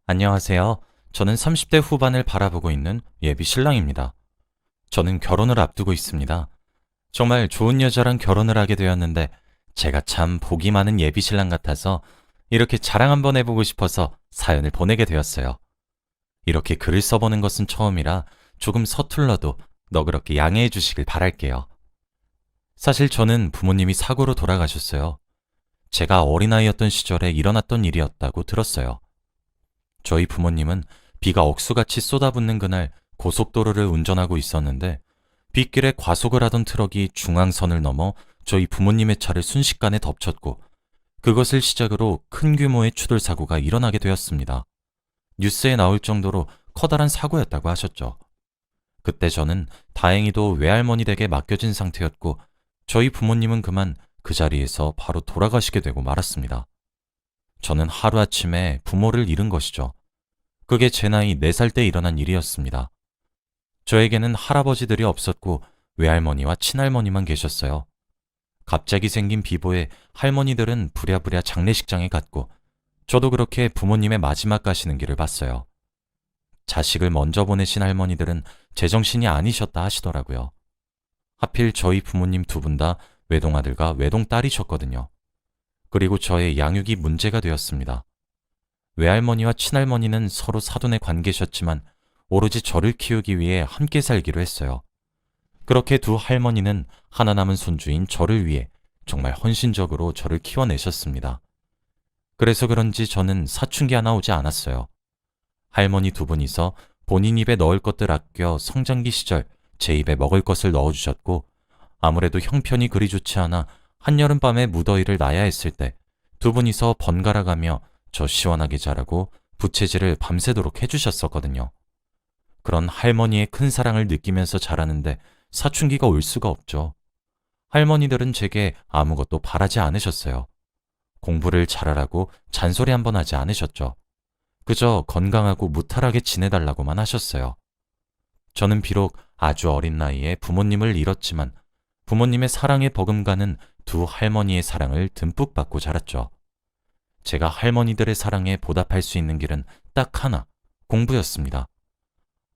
안녕하세요. 저는 30대 후반을 바라보고 있는 예비 신랑입니다. 저는 결혼을 앞두고 있습니다. 정말 좋은 여자랑 결혼을 하게 되었는데 제가 참 복이 많은 예비 신랑 같아서 이렇게 자랑 한번 해보고 싶어서 사연을 보내게 되었어요. 이렇게 글을 써보는 것은 처음이라 조금 서툴러도 너그럽게 양해해 주시길 바랄게요. 사실 저는 부모님이 사고로 돌아가셨어요. 제가 어린아이였던 시절에 일어났던 일이었다고 들었어요. 저희 부모님은 비가 억수같이 쏟아붓는 그날 고속도로를 운전하고 있었는데 빗길에 과속을 하던 트럭이 중앙선을 넘어 저희 부모님의 차를 순식간에 덮쳤고 그것을 시작으로 큰 규모의 추돌 사고가 일어나게 되었습니다. 뉴스에 나올 정도로 커다란 사고였다고 하셨죠. 그때 저는 다행히도 외할머니 댁에 맡겨진 상태였고 저희 부모님은 그만 그 자리에서 바로 돌아가시게 되고 말았습니다. 저는 하루아침에 부모를 잃은 것이죠. 그게 제 나이 4살 때 일어난 일이었습니다. 저에게는 할아버지들이 없었고 외할머니와 친할머니만 계셨어요. 갑자기 생긴 비보에 할머니들은 부랴부랴 장례식장에 갔고 저도 그렇게 부모님의 마지막 가시는 길을 봤어요. 자식을 먼저 보내신 할머니들은 제정신이 아니셨다 하시더라고요. 하필 저희 부모님 두 분 다 외동아들과 외동딸이셨거든요. 그리고 저의 양육이 문제가 되었습니다. 외할머니와 친할머니는 서로 사돈의 관계셨지만 오로지 저를 키우기 위해 함께 살기로 했어요. 그렇게 두 할머니는 하나 남은 손주인 저를 위해 정말 헌신적으로 저를 키워내셨습니다. 그래서 그런지 저는 사춘기 하나 오지 않았어요. 할머니 두 분이서 본인 입에 넣을 것들 아껴 성장기 시절 제 입에 먹을 것을 넣어주셨고 아무래도 형편이 그리 좋지 않아 한여름밤에 무더위를 나야 했을 때 두 분이서 번갈아 가며 저 시원하게 자라고 부채질을 밤새도록 해주셨었거든요. 그런 할머니의 큰 사랑을 느끼면서 자라는데 사춘기가 올 수가 없죠. 할머니들은 제게 아무것도 바라지 않으셨어요. 공부를 잘하라고 잔소리 한번 하지 않으셨죠. 그저 건강하고 무탈하게 지내달라고만 하셨어요. 저는 비록 아주 어린 나이에 부모님을 잃었지만 부모님의 사랑에 버금가는 두 할머니의 사랑을 듬뿍 받고 자랐죠. 제가 할머니들의 사랑에 보답할 수 있는 길은 딱 하나, 공부였습니다.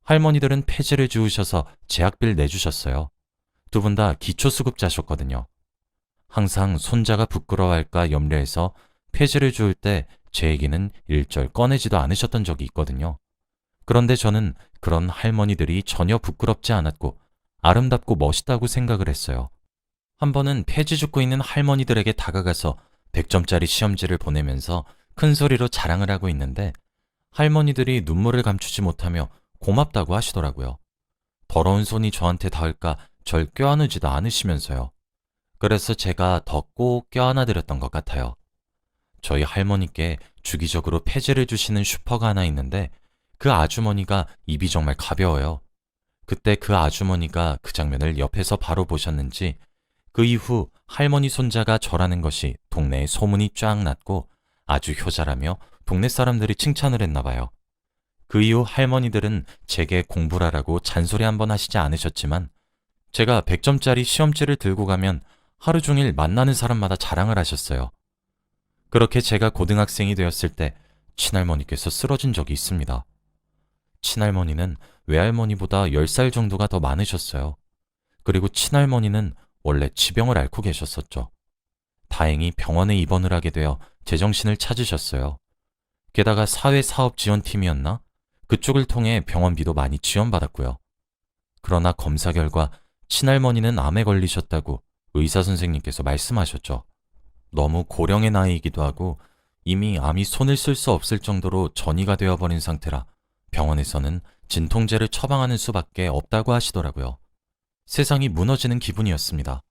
할머니들은 폐지를 지우셔서 제학비를 내주셨어요. 두 분 다 기초수급자셨거든요. 항상 손자가 부끄러워할까 염려해서 폐지를 주울 때 제 얘기는 일절 꺼내지도 않으셨던 적이 있거든요. 그런데 저는 그런 할머니들이 전혀 부끄럽지 않았고 아름답고 멋있다고 생각을 했어요. 한 번은 폐지 줍고 있는 할머니들에게 다가가서 100점짜리 시험지를 보내면서 큰 소리로 자랑을 하고 있는데 할머니들이 눈물을 감추지 못하며 고맙다고 하시더라고요. 더러운 손이 저한테 닿을까 절 껴안으지도 않으시면서요. 그래서 제가 더 꼭 껴안아 드렸던 것 같아요. 저희 할머니께 주기적으로 폐지를 주시는 슈퍼가 하나 있는데 그 아주머니가 입이 정말 가벼워요. 그때 그 아주머니가 그 장면을 옆에서 바로 보셨는지 그 이후 할머니 손자가 저라는 것이 동네에 소문이 쫙 났고 아주 효자라며 동네 사람들이 칭찬을 했나 봐요. 그 이후 할머니들은 제게 공부를 하라고 잔소리 한번 하시지 않으셨지만 제가 100점짜리 시험지를 들고 가면 하루 종일 만나는 사람마다 자랑을 하셨어요. 그렇게 제가 고등학생이 되었을 때 친할머니께서 쓰러진 적이 있습니다. 친할머니는 외할머니보다 10살 정도가 더 많으셨어요. 그리고 친할머니는 원래 지병을 앓고 계셨었죠. 다행히 병원에 입원을 하게 되어 제정신을 찾으셨어요. 게다가 사회사업지원팀이었나? 그쪽을 통해 병원비도 많이 지원받았고요. 그러나 검사 결과 친할머니는 암에 걸리셨다고 의사 선생님께서 말씀하셨죠. 너무 고령의 나이이기도 하고 이미 암이 손을 쓸 수 없을 정도로 전이가 되어버린 상태라 병원에서는 진통제를 처방하는 수밖에 없다고 하시더라고요. 세상이 무너지는 기분이었습니다.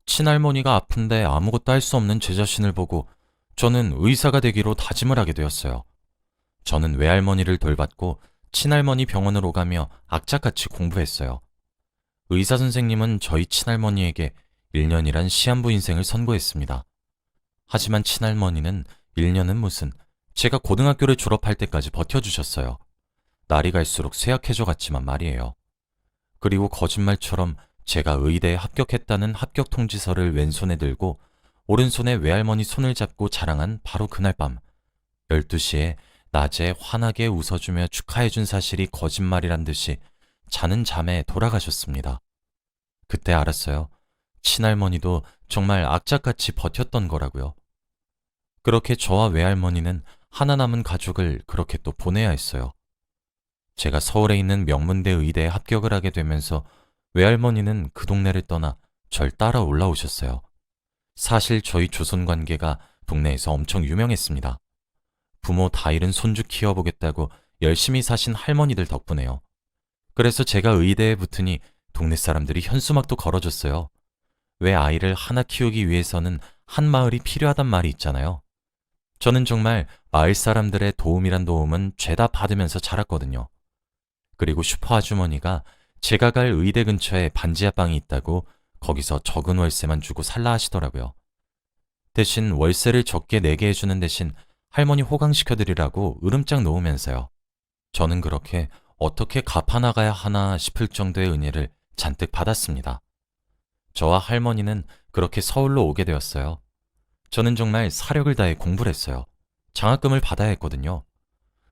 친할머니가 아픈데 아무것도 할 수 없는 제 자신을 보고 저는 의사가 되기로 다짐을 하게 되었어요. 저는 외할머니를 돌봤고 친할머니 병원을 오가며 악착같이 공부했어요. 의사 선생님은 저희 친할머니에게 1년이란 시한부 인생을 선고했습니다. 하지만 친할머니는 1년은 무슨 제가 고등학교를 졸업할 때까지 버텨주셨어요. 날이 갈수록 쇠약해져 갔지만 말이에요. 그리고 거짓말처럼 제가 의대에 합격했다는 합격 통지서를 왼손에 들고 오른손에 외할머니 손을 잡고 자랑한 바로 그날 밤 12시에 낮에 환하게 웃어주며 축하해준 사실이 거짓말이란 듯이 자는 잠에 돌아가셨습니다. 그때 알았어요. 친할머니도 정말 악착같이 버텼던 거라고요. 그렇게 저와 외할머니는 하나 남은 가족을 그렇게 또 보내야 했어요. 제가 서울에 있는 명문대 의대에 합격을 하게 되면서 외할머니는 그 동네를 떠나 절 따라 올라오셨어요. 사실 저희 조선 관계가 동네에서 엄청 유명했습니다. 부모 다 잃은 손주 키워보겠다고 열심히 사신 할머니들 덕분에요. 그래서 제가 의대에 붙으니 동네 사람들이 현수막도 걸어줬어요. 왜 아이를 하나 키우기 위해서는 한 마을이 필요하단 말이 있잖아요. 저는 정말 마을 사람들의 도움이란 도움은 죄다 받으면서 자랐거든요. 그리고 슈퍼 아주머니가 제가 갈 의대 근처에 반지하방이 있다고 거기서 적은 월세만 주고 살라 하시더라고요. 대신 월세를 적게 내게 해주는 대신 할머니 호강시켜드리라고 으름장 놓으면서요. 저는 그렇게 어떻게 갚아나가야 하나 싶을 정도의 은혜를 잔뜩 받았습니다. 저와 할머니는 그렇게 서울로 오게 되었어요. 저는 정말 사력을 다해 공부를 했어요. 장학금을 받아야 했거든요.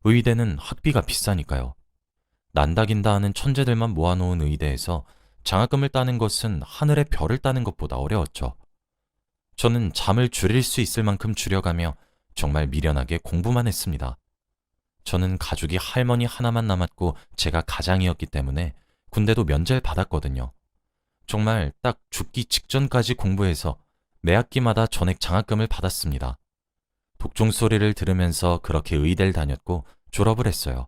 의대는 학비가 비싸니까요. 난다긴다 하는 천재들만 모아놓은 의대에서 장학금을 따는 것은 하늘의 별을 따는 것보다 어려웠죠. 저는 잠을 줄일 수 있을 만큼 줄여가며 정말 미련하게 공부만 했습니다. 저는 가족이 할머니 하나만 남았고 제가 가장이었기 때문에 군대도 면제를 받았거든요. 정말 딱 죽기 직전까지 공부해서 매 학기마다 전액 장학금을 받았습니다. 독종 소리를 들으면서 그렇게 의대를 다녔고 졸업을 했어요.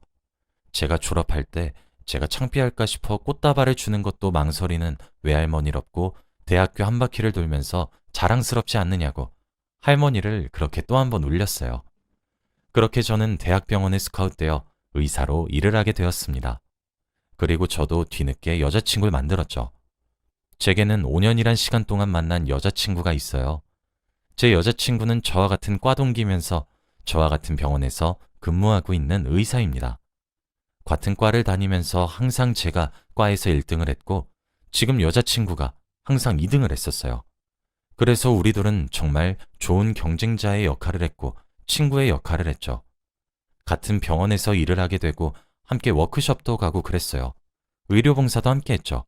제가 졸업할 때 제가 창피할까 싶어 꽃다발을 주는 것도 망설이는 외할머니랍고 대학교 한 바퀴를 돌면서 자랑스럽지 않느냐고 할머니를 그렇게 또 한 번 울렸어요. 그렇게 저는 대학병원에 스카웃되어 의사로 일을 하게 되었습니다. 그리고 저도 뒤늦게 여자친구를 만들었죠. 제게는 5년이란 시간 동안 만난 여자친구가 있어요. 제 여자친구는 저와 같은 과 동기면서 저와 같은 병원에서 근무하고 있는 의사입니다. 같은 과를 다니면서 항상 제가 과에서 1등을 했고 지금 여자친구가 항상 2등을 했었어요. 그래서 우리 둘은 정말 좋은 경쟁자의 역할을 했고 친구의 역할을 했죠. 같은 병원에서 일을 하게 되고 함께 워크숍도 가고 그랬어요. 의료봉사도 함께 했죠.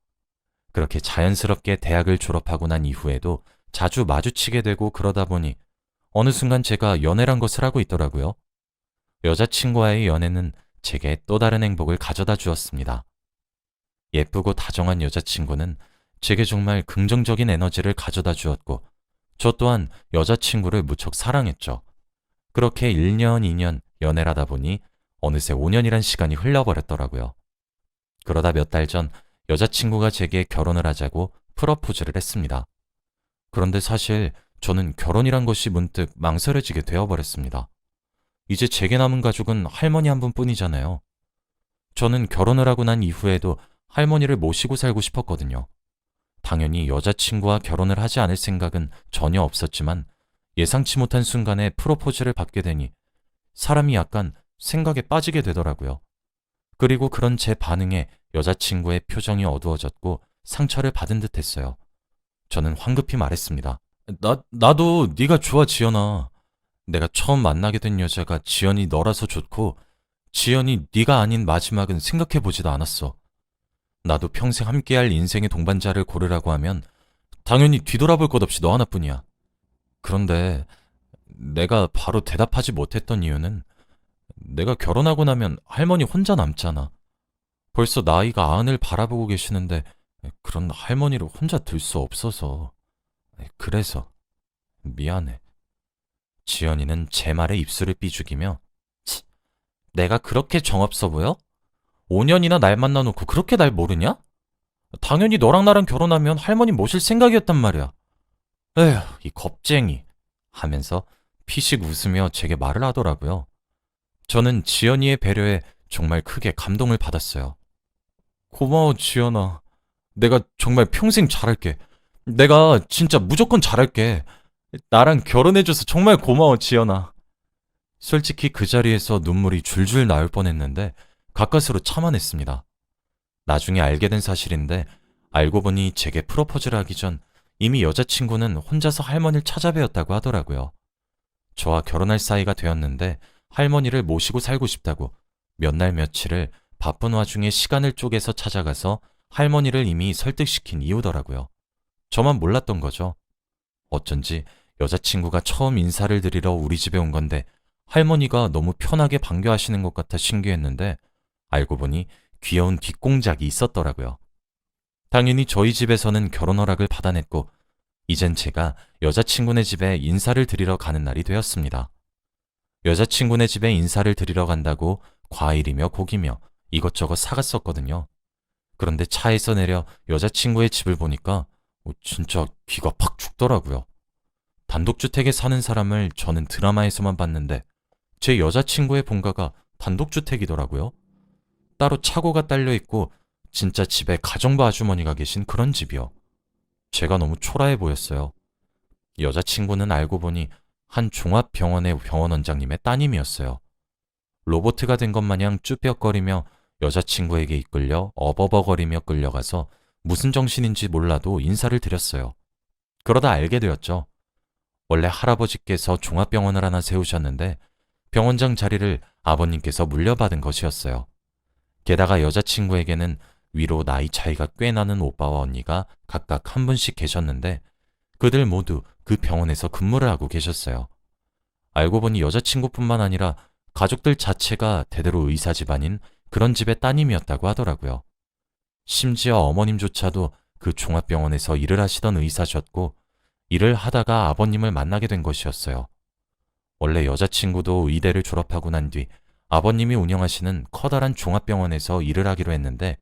그렇게 자연스럽게 대학을 졸업하고 난 이후에도 자주 마주치게 되고 그러다 보니 어느 순간 제가 연애란 것을 하고 있더라고요. 여자친구와의 연애는 제게 또 다른 행복을 가져다 주었습니다. 예쁘고 다정한 여자친구는 제게 정말 긍정적인 에너지를 가져다 주었고 저 또한 여자친구를 무척 사랑했죠. 그렇게 1년, 2년 연애를 하다 보니 어느새 5년이란 시간이 흘러버렸더라고요. 그러다 몇 달 전 여자친구가 제게 결혼을 하자고 프러포즈를 했습니다. 그런데 사실 저는 결혼이란 것이 문득 망설여지게 되어버렸습니다. 이제 제게 남은 가족은 할머니 한 분뿐이잖아요. 저는 결혼을 하고 난 이후에도 할머니를 모시고 살고 싶었거든요. 당연히 여자친구와 결혼을 하지 않을 생각은 전혀 없었지만 예상치 못한 순간에 프로포즈를 받게 되니 사람이 약간 생각에 빠지게 되더라고요. 그리고 그런 제 반응에 여자친구의 표정이 어두워졌고 상처를 받은 듯 했어요. 저는 황급히 말했습니다. 나도 네가 좋아, 지연아. 내가 처음 만나게 된 여자가 지연이 너라서 좋고 지연이 네가 아닌 마지막은 생각해보지도 않았어. 나도 평생 함께할 인생의 동반자를 고르라고 하면 당연히 뒤돌아볼 것 없이 너 하나뿐이야. 그런데 내가 바로 대답하지 못했던 이유는 내가 결혼하고 나면 할머니 혼자 남잖아. 벌써 나이가 90을 바라보고 계시는데 그런 할머니를 혼자 둘 수 없어서. 그래서 미안해. 지연이는 제 말에 입술을 삐죽이며 치, 내가 그렇게 정없어 보여? 5년이나 날 만나놓고 그렇게 날 모르냐? 당연히 너랑 나랑 결혼하면 할머니 모실 생각이었단 말이야. 에휴, 이 겁쟁이 하면서 피식 웃으며 제게 말을 하더라고요. 저는 지연이의 배려에 정말 크게 감동을 받았어요. 고마워, 지연아. 내가 정말 평생 잘할게. 내가 진짜 무조건 잘할게. 나랑 결혼해줘서 정말 고마워, 지연아. 솔직히 그 자리에서 눈물이 줄줄 나올 뻔했는데 가까스로 참아냈습니다. 나중에 알게 된 사실인데 알고 보니 제게 프로포즈를 하기 전 이미 여자친구는 혼자서 할머니를 찾아뵈었다고 하더라고요. 저와 결혼할 사이가 되었는데 할머니를 모시고 살고 싶다고 몇 날 며칠을 바쁜 와중에 시간을 쪼개서 찾아가서 할머니를 이미 설득시킨 이유더라고요. 저만 몰랐던 거죠. 어쩐지 여자친구가 처음 인사를 드리러 우리 집에 온 건데 할머니가 너무 편하게 반겨하시는 것 같아 신기했는데 알고 보니 귀여운 뒷공작이 있었더라고요. 당연히 저희 집에서는 결혼 허락을 받아냈고 이젠 제가 여자친구네 집에 인사를 드리러 가는 날이 되었습니다. 여자친구네 집에 인사를 드리러 간다고 과일이며 고기며 이것저것 사갔었거든요. 그런데 차에서 내려 여자친구의 집을 보니까 진짜 기가 팍 죽더라고요. 단독주택에 사는 사람을 저는 드라마에서만 봤는데 제 여자친구의 본가가 단독주택이더라고요. 따로 차고가 딸려 있고 진짜 집에 가정부 아주머니가 계신 그런 집이요. 제가 너무 초라해 보였어요. 여자친구는 알고 보니 한 종합병원의 병원 원장님의 따님이었어요. 로보트가 된 것 마냥 쭈뼛거리며 여자친구에게 이끌려 어버버거리며 끌려가서 무슨 정신인지 몰라도 인사를 드렸어요. 그러다 알게 되었죠. 원래 할아버지께서 종합병원을 하나 세우셨는데 병원장 자리를 아버님께서 물려받은 것이었어요. 게다가 여자친구에게는 위로 나이 차이가 꽤 나는 오빠와 언니가 각각 한 분씩 계셨는데 그들 모두 그 병원에서 근무를 하고 계셨어요. 알고 보니 여자친구뿐만 아니라 가족들 자체가 대대로 의사 집안인 그런 집의 따님이었다고 하더라고요. 심지어 어머님조차도 그 종합병원에서 일을 하시던 의사셨고 일을 하다가 아버님을 만나게 된 것이었어요. 원래 여자친구도 의대를 졸업하고 난 뒤 아버님이 운영하시는 커다란 종합병원에서 일을 하기로 했는데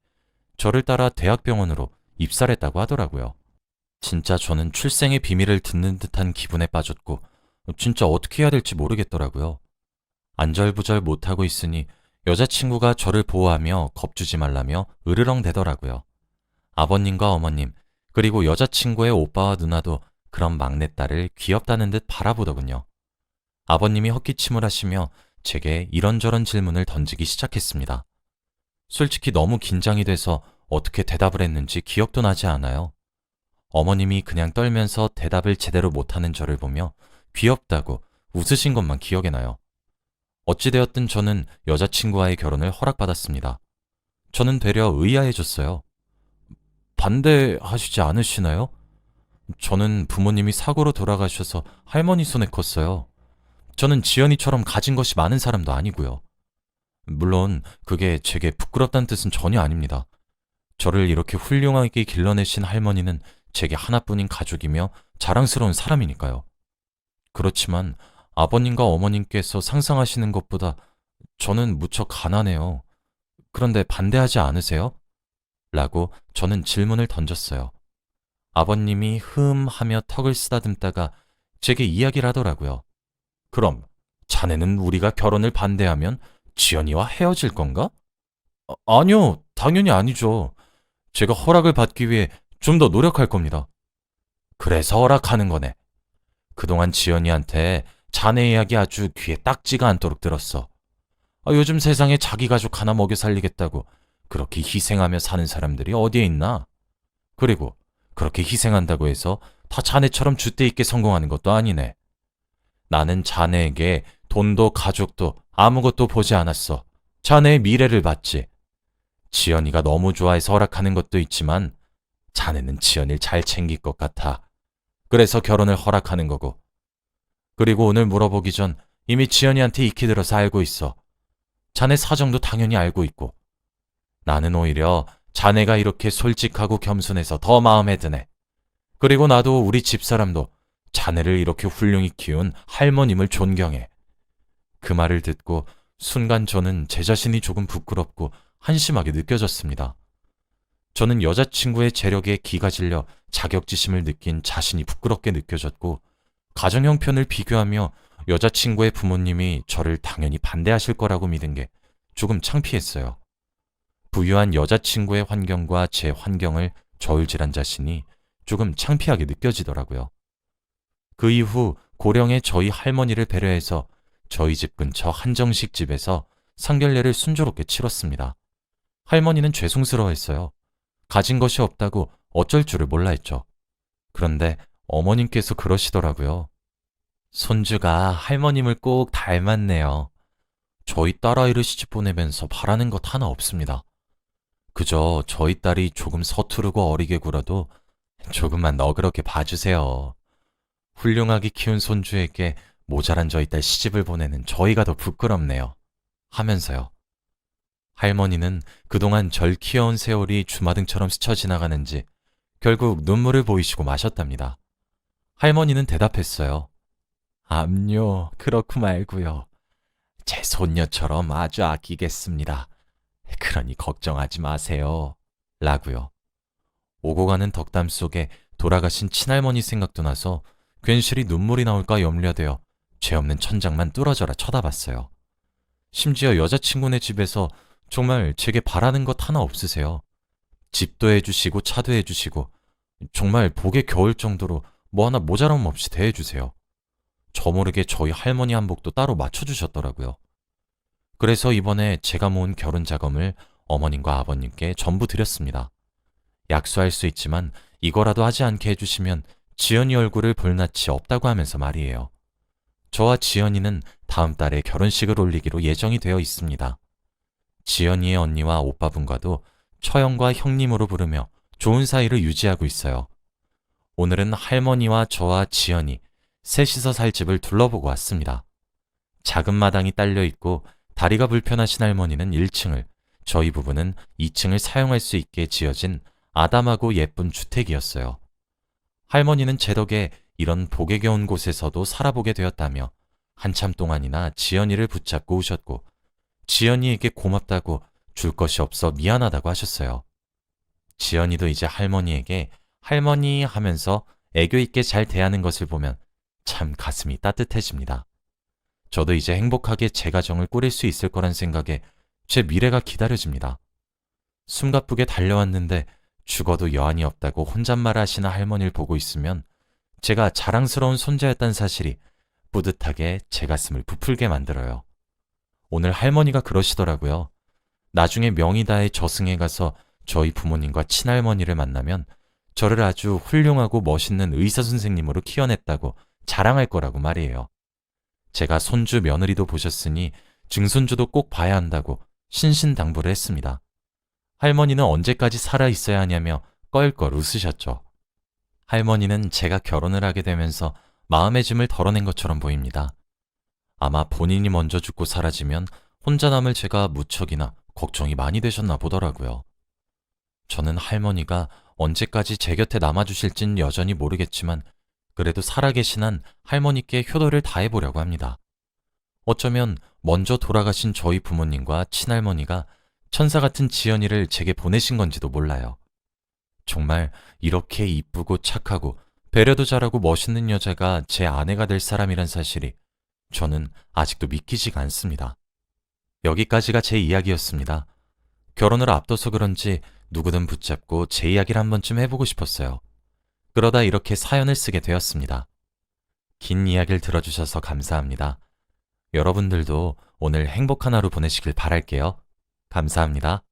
저를 따라 대학병원으로 입사를 했다고 하더라고요. 진짜 저는 출생의 비밀을 듣는 듯한 기분에 빠졌고 진짜 어떻게 해야 될지 모르겠더라고요. 안절부절 못하고 있으니 여자친구가 저를 보호하며 겁주지 말라며 으르렁대더라고요. 아버님과 어머님 그리고 여자친구의 오빠와 누나도 그런 막내딸을 귀엽다는 듯 바라보더군요. 아버님이 헛기침을 하시며 제게 이런저런 질문을 던지기 시작했습니다. 솔직히 너무 긴장이 돼서 어떻게 대답을 했는지 기억도 나지 않아요. 어머님이 그냥 떨면서 대답을 제대로 못하는 저를 보며 귀엽다고 웃으신 것만 기억에 나요. 어찌되었든 저는 여자친구와의 결혼을 허락받았습니다. 저는 되려 의아해졌어요. 반대하시지 않으시나요? 저는 부모님이 사고로 돌아가셔서 할머니 손에 컸어요. 저는 지연이처럼 가진 것이 많은 사람도 아니고요. 물론 그게 제게 부끄럽다는 뜻은 전혀 아닙니다. 저를 이렇게 훌륭하게 길러내신 할머니는 제게 하나뿐인 가족이며 자랑스러운 사람이니까요. 그렇지만 아버님과 어머님께서 상상하시는 것보다 저는 무척 가난해요. 그런데 반대하지 않으세요? 라고 저는 질문을 던졌어요. 아버님이 하며 턱을 쓰다듬다가 제게 이야기를 하더라고요. 그럼 자네는 우리가 결혼을 반대하면 지연이와 헤어질 건가? 아니요, 당연히 아니죠. 제가 허락을 받기 위해 좀 더 노력할 겁니다. 그래서 허락하는 거네. 그동안 지연이한테 자네 이야기 아주 귀에 딱지가 않도록 들었어. 요즘 세상에 자기 가족 하나 먹여 살리겠다고 그렇게 희생하며 사는 사람들이 어디에 있나? 그리고 그렇게 희생한다고 해서 다 자네처럼 줏대 있게 성공하는 것도 아니네. 나는 자네에게 돈도 가족도 아무것도 보지 않았어. 자네의 미래를 봤지. 지연이가 너무 좋아해서 허락하는 것도 있지만 자네는 지연이를 잘 챙길 것 같아. 그래서 결혼을 허락하는 거고. 그리고 오늘 물어보기 전 이미 지연이한테 익히 들어서 알고 있어. 자네 사정도 당연히 알고 있고. 나는 오히려 자네가 이렇게 솔직하고 겸손해서 더 마음에 드네. 그리고 나도 우리 집사람도 자네를 이렇게 훌륭히 키운 할머님을 존경해. 그 말을 듣고 순간 저는 제 자신이 조금 부끄럽고 한심하게 느껴졌습니다. 저는 여자친구의 재력에 기가 질려 자격지심을 느낀 자신이 부끄럽게 느껴졌고 가정 형편을 비교하며 여자친구의 부모님이 저를 당연히 반대하실 거라고 믿은 게 조금 창피했어요. 부유한 여자친구의 환경과 제 환경을 저울질한 자신이 조금 창피하게 느껴지더라고요. 그 이후 고령의 저희 할머니를 배려해서 저희 집 근처 한정식 집에서 상견례를 순조롭게 치렀습니다. 할머니는 죄송스러워했어요. 가진 것이 없다고 어쩔 줄을 몰라 했죠. 그런데 어머님께서 그러시더라고요. 손주가 할머님을 꼭 닮았네요. 저희 딸아이를 시집 보내면서 바라는 것 하나 없습니다. 그저 저희 딸이 조금 서투르고 어리게 굴어도 조금만 너그럽게 봐주세요. 훌륭하게 키운 손주에게 모자란 저희 딸 시집을 보내는 저희가 더 부끄럽네요. 하면서요. 할머니는 그동안 절 키워온 세월이 주마등처럼 스쳐 지나가는지 결국 눈물을 보이시고 마셨답니다. 할머니는 대답했어요. 암요, 그렇고 말고요. 제 손녀처럼 아주 아끼겠습니다. 그러니 걱정하지 마세요. 라고요. 오고 가는 덕담 속에 돌아가신 친할머니 생각도 나서 괜시리 눈물이 나올까 염려되어 죄 없는 천장만 뚫어져라 쳐다봤어요. 심지어 여자친구네 집에서 정말 제게 바라는 것 하나 없으세요. 집도 해주시고 차도 해주시고 정말 복에 겨울 정도로 뭐 하나 모자람 없이 대해주세요. 저 모르게 저희 할머니 한복도 따로 맞춰주셨더라고요. 그래서 이번에 제가 모은 결혼 자금을 어머님과 아버님께 전부 드렸습니다. 약수할 수 있지만 이거라도 하지 않게 해주시면 지연이 얼굴을 볼 낯이 없다고 하면서 말이에요. 저와 지연이는 다음 달에 결혼식을 올리기로 예정이 되어 있습니다. 지연이의 언니와 오빠분과도 처형과 형님으로 부르며 좋은 사이를 유지하고 있어요. 오늘은 할머니와 저와 지연이 셋이서 살 집을 둘러보고 왔습니다. 작은 마당이 딸려 있고 다리가 불편하신 할머니는 1층을, 저희 부부는 2층을 사용할 수 있게 지어진 아담하고 예쁜 주택이었어요. 할머니는 제 덕에 이런 복에 겨운 곳에서도 살아보게 되었다며 한참 동안이나 지연이를 붙잡고 우셨고 지연이에게 고맙다고 줄 것이 없어 미안하다고 하셨어요. 지연이도 이제 할머니에게 할머니 하면서 애교 있게 잘 대하는 것을 보면 참 가슴이 따뜻해집니다. 저도 이제 행복하게 제 가정을 꾸릴 수 있을 거란 생각에 제 미래가 기다려집니다. 숨가쁘게 달려왔는데 죽어도 여한이 없다고 혼잣말 하시는 할머니를 보고 있으면 제가 자랑스러운 손자였다는 사실이 뿌듯하게 제 가슴을 부풀게 만들어요. 오늘 할머니가 그러시더라고요. 나중에 명의 다해 저승에 가서 저희 부모님과 친할머니를 만나면 저를 아주 훌륭하고 멋있는 의사 선생님으로 키워냈다고 자랑할 거라고 말이에요. 제가 손주 며느리도 보셨으니 증손주도 꼭 봐야 한다고 신신당부를 했습니다. 할머니는 언제까지 살아있어야 하냐며 껄껄 웃으셨죠. 할머니는 제가 결혼을 하게 되면서 마음의 짐을 덜어낸 것처럼 보입니다. 아마 본인이 먼저 죽고 사라지면 혼자 남을 제가 무척이나 걱정이 많이 되셨나 보더라고요. 저는 할머니가 언제까지 제 곁에 남아주실진 여전히 모르겠지만 그래도 살아계신 한 할머니께 효도를 다해보려고 합니다. 어쩌면 먼저 돌아가신 저희 부모님과 친할머니가 천사 같은 지연이를 제게 보내신 건지도 몰라요. 정말 이렇게 이쁘고 착하고 배려도 잘하고 멋있는 여자가 제 아내가 될 사람이란 사실이 저는 아직도 믿기지가 않습니다. 여기까지가 제 이야기였습니다. 결혼을 앞둬서 그런지 누구든 붙잡고 제 이야기를 한 번쯤 해보고 싶었어요. 그러다 이렇게 사연을 쓰게 되었습니다. 긴 이야기를 들어주셔서 감사합니다. 여러분들도 오늘 행복한 하루 보내시길 바랄게요. 감사합니다.